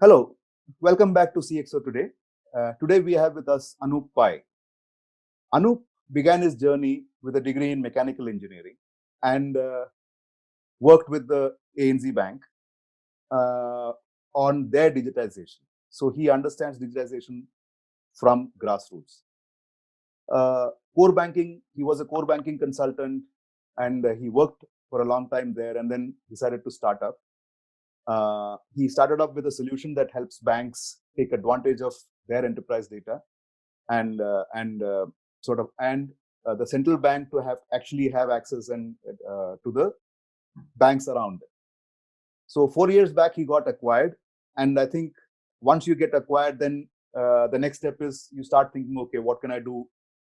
Hello, welcome back to CXO Today. Today we have with us Anup Pai. Anup began his journey with a degree in mechanical engineering and worked with the ANZ Bank on their digitization. So he understands digitization from grassroots. Core banking, he was a core banking consultant and he worked for a long time there and then decided to start up. He started up with a solution that helps banks take advantage of their enterprise data and the central bank to have access to the banks around it. So 4 years back he got acquired, and I think once you get acquired, then the next step is you start thinking, okay, what can I do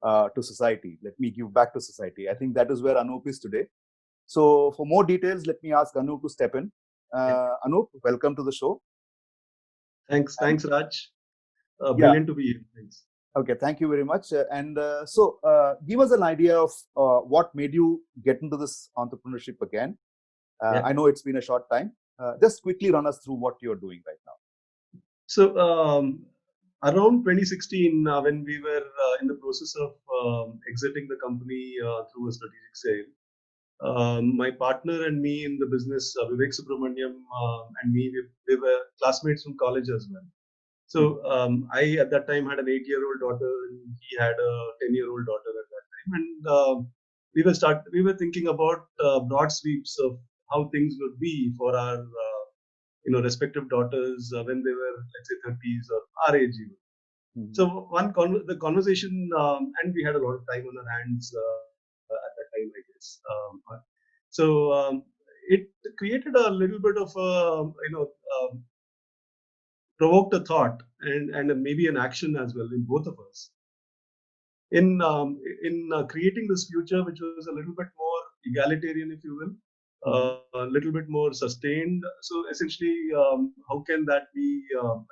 to society? Let me give back to society. I think that is where Anup is today. So for more details, let me ask Anup to step in. Anup, welcome to the show. Thanks, Raj. Brilliant to be here. Thanks. Okay, thank you very much. Give us an idea of what made you get into this entrepreneurship again. I know it's been a short time. Just quickly run us through what you're doing right now. So around 2016, when we were in the process of exiting the company through a strategic sale, my partner and me in the business, Vivek Subramaniam and me, we were classmates from college as well. So I at that time had an 8-year-old daughter, and he had a 10-year-old daughter at that time, and we were thinking about broad sweeps of how things would be for our respective daughters when they were, let's say, 30s or our age even. Mm-hmm. So the conversation, and we had a lot of time on our hands at that time, I guess. It created a little bit of provoked a thought and maybe an action as well in both of us. In creating this future, which was a little bit more egalitarian, if you will, a little bit more sustained. So essentially, how can that be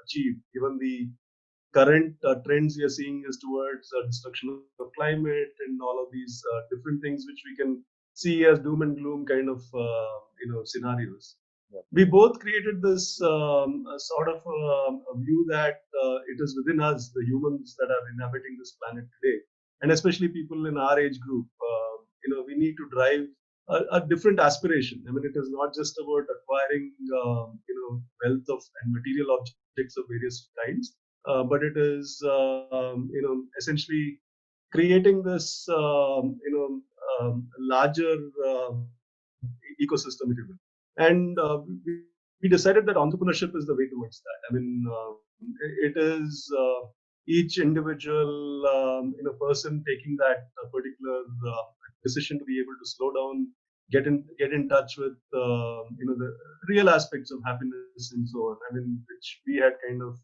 achieved given the current trends we are seeing is towards destruction of climate and all of these different things which we can see as doom and gloom kind of scenarios. Yeah. We both created this sort of a view that it is within us, the humans that are inhabiting this planet today, and especially people in our age group. We need to drive a different aspiration. I mean, it is not just about acquiring wealth and material objects of various kinds, but it is essentially creating this larger ecosystem, if you will. And we decided that entrepreneurship is the way towards that. I mean, it is each individual person taking that particular decision to be able to slow down, get in touch with the real aspects of happiness and so on. I mean, which we had kind of,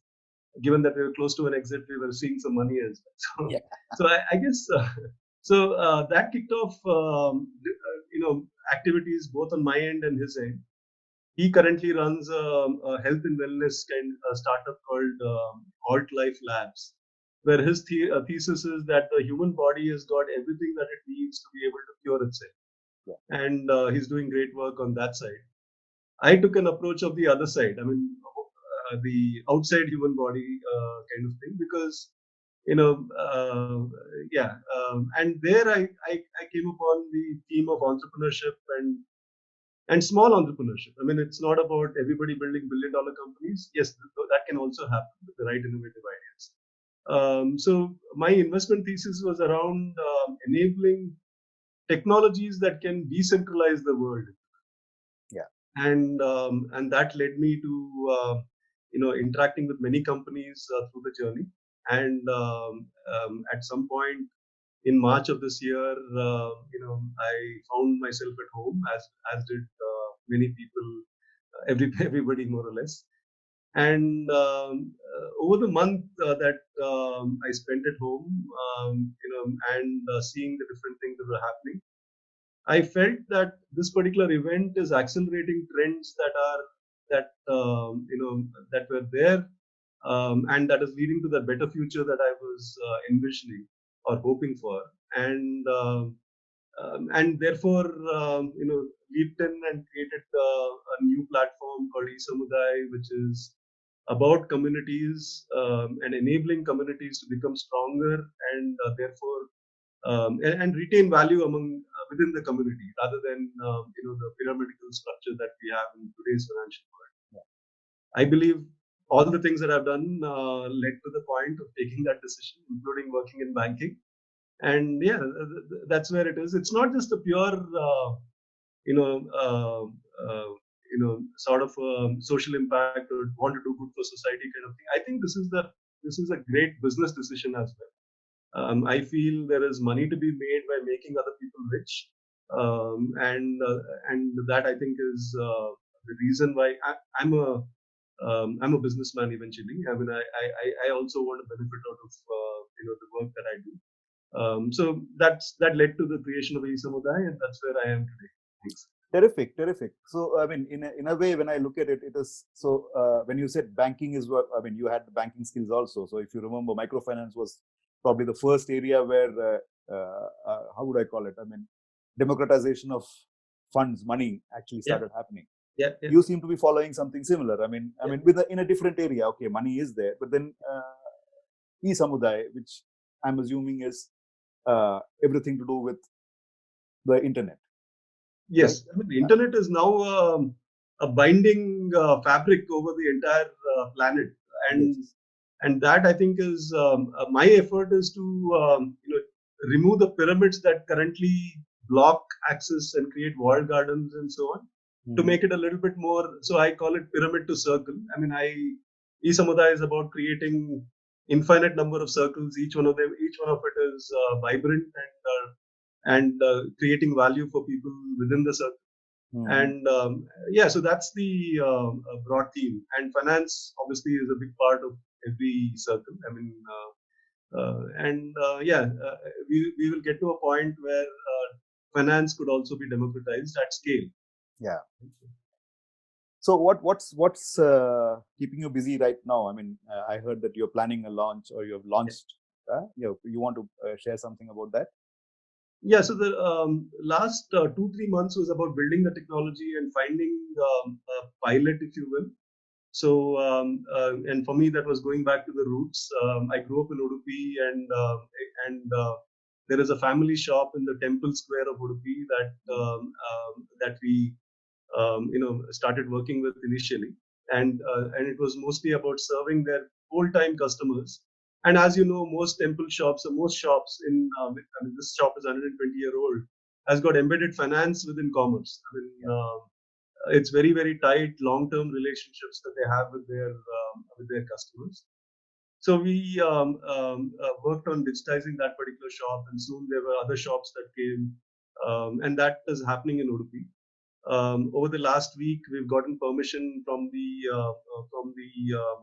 given that we were close to an exit, we were seeing some money as well. So, yeah. So I guess that kicked off activities both on my end and his end. He currently runs a health and wellness kind of startup called Alt Life Labs, where his thesis is that the human body has got everything that it needs to be able to cure itself. Yeah. And he's doing great work on that side. I took an approach of the other side. I mean, the outside human body kind of thing, because and there I came upon the theme of entrepreneurship and small entrepreneurship. I mean, it's not about everybody building billion-dollar companies. Yes, that can also happen with the right innovative ideas. So my investment thesis was around enabling technologies that can decentralize the world. Yeah, and that led me to interacting with many companies through the journey. And at some point in March of this year, I found myself at home, as did many people, everybody more or less. And over the month that I spent at home, and seeing the different things that were happening, I felt that this particular event is accelerating trends that were there, and that is leading to the better future that I was envisioning or hoping for, and therefore leaped in and created a new platform called e-Samudaay, which is about communities and enabling communities to become stronger and therefore and retain value among within the community rather than the pyramidal structure that we have in today's financial world. I believe all the things that I've done led to the point of taking that decision, including working in banking. And yeah, that's where it is. It's not just a pure, you know, uh, sort of social impact or want to do good for society kind of thing. I think this is a great business decision as well. I feel there is money to be made by making other people rich, and that I think is the reason why I'm a businessman eventually. I mean, I also want to benefit out of the work that I do. So that led to the creation of e-Samudaay, and that's where I am today. Thanks. Terrific. So, I mean, in a way, when I look at it, it is so. When you said banking is what, I mean, you had the banking skills also. So, if you remember, microfinance was probably the first area where, how would I call it? I mean, democratization of funds, money actually started happening. Yeah. You seem to be following something similar. I mean, in a different area. Okay, money is there, but then e-Samudaay, which I'm assuming is everything to do with the internet. Yes, right? I mean, the internet is now a binding fabric over the entire planet, and that I think is my effort is to remove the pyramids that currently block access and create walled gardens and so on, to make it a little bit more. So I call it pyramid to circle. I mean, e-Samudaay is about creating infinite number of circles. Each one of it is vibrant and creating value for people within the circle. And so that's the broad theme. And finance obviously is a big part of every circle. I mean, we will get to a point where finance could also be democratized at scale. Yeah. So what's keeping you busy right now? I mean, I heard that you're planning a launch, or you have launched. You want to share something about that? Yeah, so the last 2-3 months was about building the technology and finding a pilot, if you will. So, and for me, that was going back to the roots. I grew up in Udupi, and there is a family shop in the temple square of Udupi that we started working with initially, and it was mostly about serving their full-time customers. And as you know, most temple shops or most shops this shop is 120-year-old, has got embedded finance within commerce. I mean, it's very, very tight long-term relationships that they have with their customers. So we worked on digitizing that particular shop, and soon there were other shops that came, and that is happening in Udupi. Over the last week, we've gotten permission from the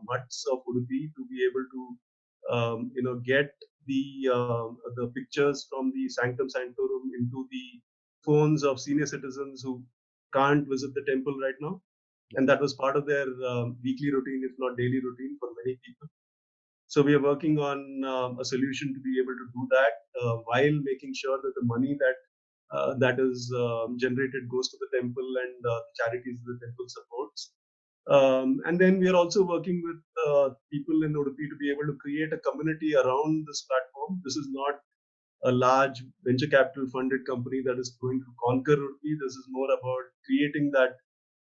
mutts of Udupi to be able to get the pictures from the Sanctum Sanctorum into the phones of senior citizens who can't visit the temple right now, and that was part of their weekly routine, if not daily routine, for many people. So we are working on a solution to be able to do that while making sure that the money that is generated goes to the temple and the charities the temple supports. And then we are also working with people in Udupi to be able to create a community around this platform. This is not a large venture capital funded company that is going to conquer Udupi. This is more about creating that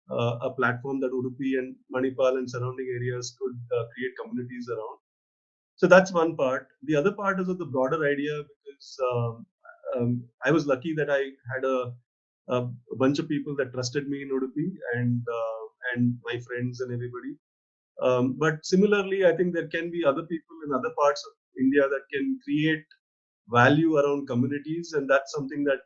a platform that Udupi and Manipal and surrounding areas could create communities around. So that's one part. The other part is of the broader idea, because I was lucky that I had a bunch of people that trusted me in Udupi, and my friends and everybody. But similarly, I think there can be other people in other parts of India that can create value around communities, and that's something that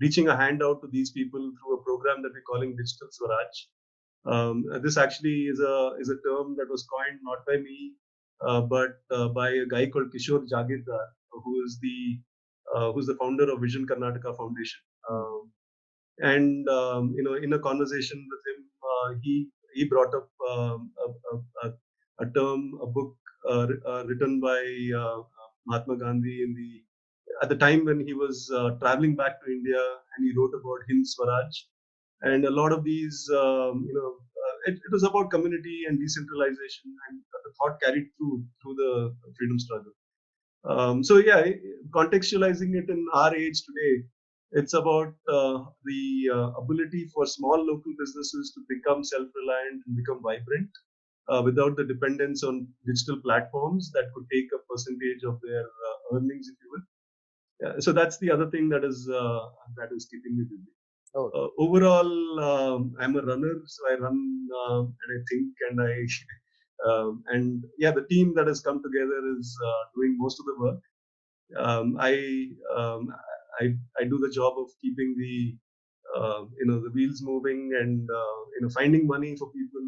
reaching a hand out to these people through a program that we're calling Digital Swaraj. This actually is a term that was coined not by me, but by a guy called Kishore Jagirdar, who's the founder of Vision Karnataka Foundation. In a conversation with him, he brought up a term, a book written by Mahatma Gandhi at the time when he was traveling back to India, and he wrote about Hind Swaraj. And a lot of these, it was about community and decentralization, and the thought carried through the freedom struggle. So yeah, contextualizing it in our age today, it's about the ability for small local businesses to become self-reliant and become vibrant without the dependence on digital platforms that could take a percentage of their earnings, if you will. Yeah, so that's the other thing that is keeping me busy. Overall, I'm a runner, so I run and I think and I and yeah, the team that has come together is doing most of the work. I, um, I do the job of keeping the wheels moving and finding money for people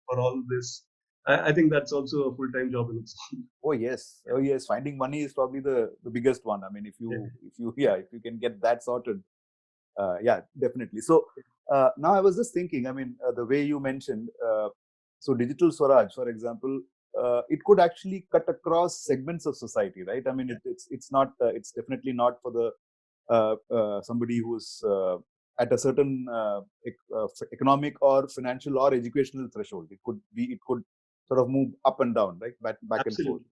for all this. I think that's also a full-time job in itself. Oh yes, finding money is probably the biggest one. I mean, if you can get that sorted, yeah, definitely. So now I was just thinking, I mean, the way you mentioned, so digital Swaraj, for example, it could actually cut across segments of society, right? I mean, it's not, it's definitely not for the somebody who's at a certain economic or financial or educational threshold. It could sort of move up and down, right? Back and forth.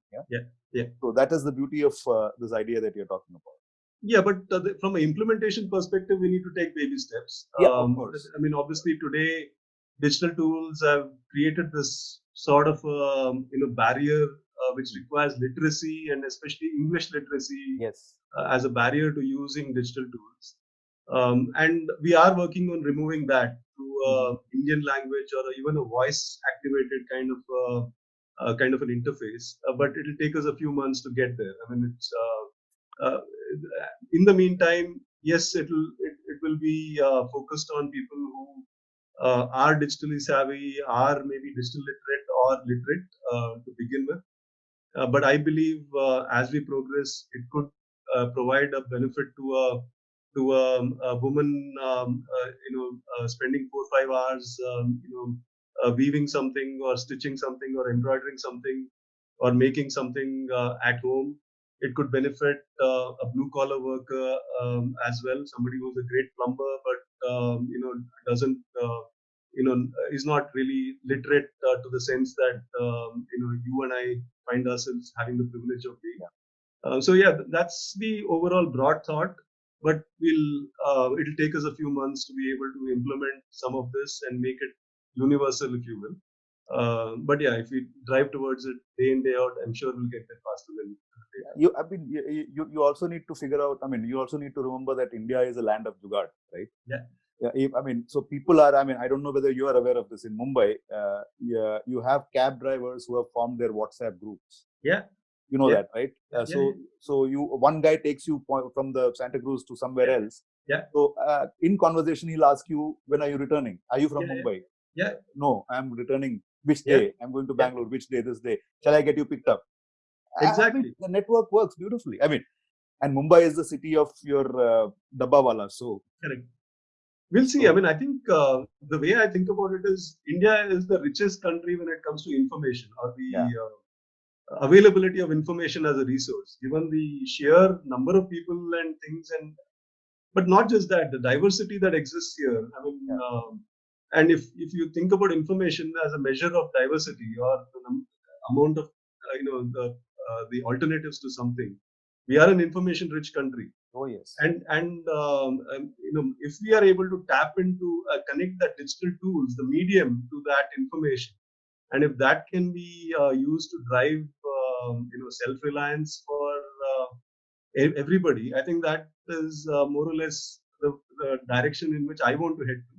Yeah. So that is the beauty of this idea that you're talking about. Yeah, but from an implementation perspective, we need to take baby steps. Yeah, of course. I mean, obviously today, digital tools have created this sort of barrier which requires literacy and especially English literacy as a barrier to using digital tools. And we are working on removing that through Indian language or even a voice-activated kind of an interface. But it'll take us a few months to get there. I mean, it's in the meantime, yes, it will be focused on people who are digitally savvy, are maybe digital literate or literate to begin with. But I believe as we progress, it could provide a benefit to a woman, spending 4 or 5 hours, weaving something or stitching something or embroidering something or making something at home. It could benefit a blue collar worker as well, somebody who's a great plumber, but doesn't is not really literate to the sense that you and I find ourselves having the privilege of being. So yeah, that's the overall broad thought. But it'll take us a few months to be able to implement some of this and make it universal, if you will. But yeah, if we drive towards it day in day out, I'm sure we'll get there faster than. You also need to figure out. I mean, you also need to remember that India is a land of jugaad, right? Yeah. I mean, so people are. I mean, I don't know whether you are aware of this. In Mumbai, you have cab drivers who have formed their WhatsApp groups. Yeah. You know that, right? So one guy takes you from the Santa Cruz to somewhere else. Yeah. So in conversation, he'll ask you, when are you returning? Are you from Mumbai? Yeah. No, I'm returning. Which day? I'm going to Bangalore. Which day? This day. Shall I get you picked up? Exactly. I mean, the network works beautifully. I mean, and Mumbai is the city of your dabbawala. So correct. We'll see. I mean, I think the way I think about it is India is the richest country when it comes to information or the availability of information as a resource, given the sheer number of people and things, but not just that, the diversity that exists here. I mean, and if you think about information as a measure of diversity or the amount of the alternatives to something, we are an information-rich country. Oh yes. And if we are able to tap into connect that digital tools, the medium to that information, and if that can be used to drive self-reliance for everybody, I think that is more or less the direction in which I want to head to.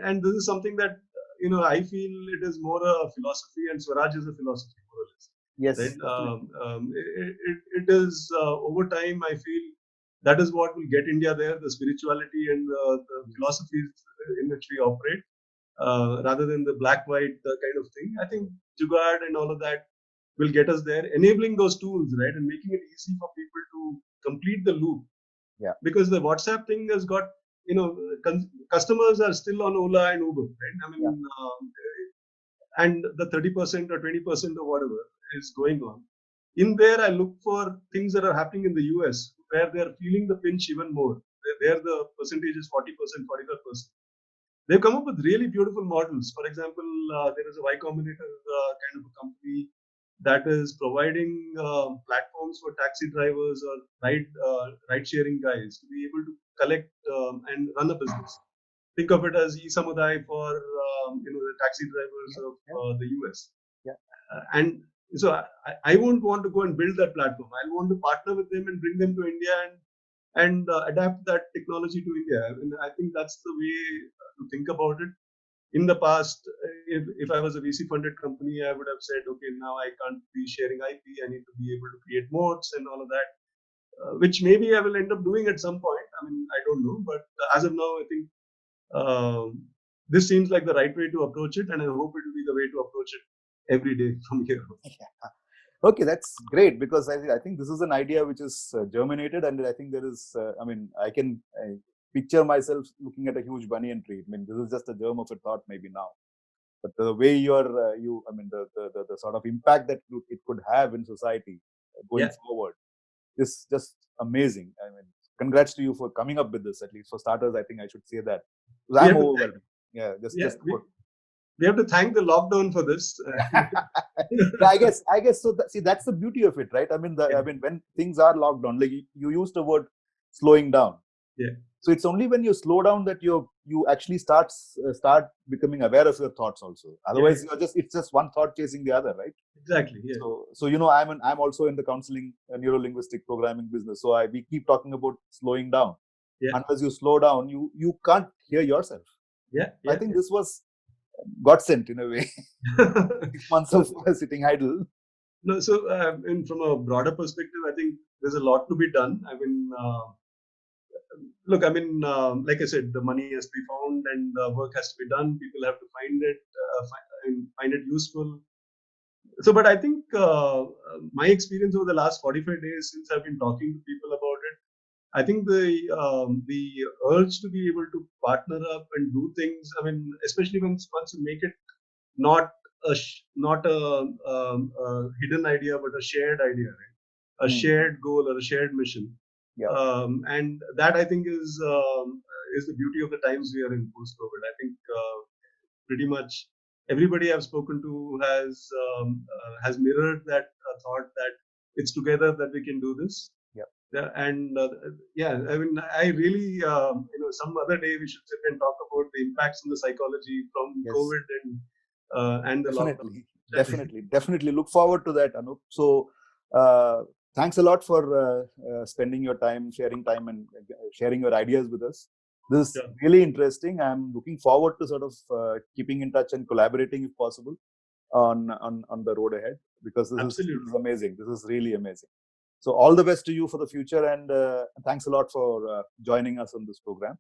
And this is something that I feel it is more a philosophy, and Swaraj is a philosophy more or less. Yes. Right? It is over time. I feel that is what will get India there: the spirituality and the philosophies in which we operate, rather than the black-white kind of thing. I think jugaad and all of that will get us there, enabling those tools, right, and making it easy for people to complete the loop. Yeah. Because the WhatsApp thing has got, customers are still on Ola and Uber, right? I mean, and the 30% or 20% or whatever is going on. In there, I look for things that are happening in the US where they're feeling the pinch even more. There the percentage is 40%, 45%. they've come up with really beautiful models. For example, there is a Y Combinator kind of a company that is providing platforms for taxi drivers or ride sharing guys to be able to collect and run a business. Think of it as e-Samudaay for the taxi drivers of the US. Yeah. And so I won't want to go and build that platform. I want to partner with them and bring them to India and adapt that technology to India. And I think that's the way to think about it. In the past, if I was a VC funded company, I would have said, okay, now I can't be sharing IP. I need to be able to create moats and all of that, which maybe I will end up doing at some point. I mean, I don't know. But as of now, I think this seems like the right way to approach it. And I hope it will be the way to approach it every day from here on. Yeah. Okay, that's great, because I think this is an idea which is germinated, and I think there is, I can picture myself looking at a huge banyan tree. I mean, this is just a germ of a thought maybe now, but the way the sort of impact that it could have in society going forward is just amazing. I mean, congrats to you for coming up with this. At least for starters, I think I should say that. I'm overwhelmed. We have to thank the lockdown for this. I guess so. That's the beauty of it, right? I mean, when things are locked down, like you used the word slowing down. Yeah. So it's only when you slow down that you actually start becoming aware of your thoughts also. Otherwise, it's just one thought chasing the other, right? Exactly. Yeah. So I'm also in the counseling neuro-linguistic programming business. So we keep talking about slowing down. Yeah. Unless you slow down, you can't hear yourself. Yeah. I think this was God sent in a way. 6 months of sitting idle. No, so and from a broader perspective, I think there's a lot to be done. I mean, look, I mean, like I said, the money has to be found and work has to be done. People have to find it and find it useful. So, but I think my experience over the last 45 days since I've been talking to people about it, I think the urge to be able to partner up and do things. I mean, especially once you make it not a hidden idea, but a shared idea, right? A shared goal or a shared mission. Yeah. And that I think is the beauty of the times we are in post-COVID. I think pretty much everybody I've spoken to has mirrored that thought that it's together that we can do this. Yeah. And I mean, I really, some other day we should sit and talk about the impacts on the psychology from COVID and the lockdown. Definitely look forward to that, Anup. So thanks a lot for spending your time, sharing and sharing your ideas with us. This is really interesting. I'm looking forward to sort of keeping in touch and collaborating if possible on the road ahead, because this is amazing. This is really amazing. So all the best to you for the future, and thanks a lot for joining us on this program.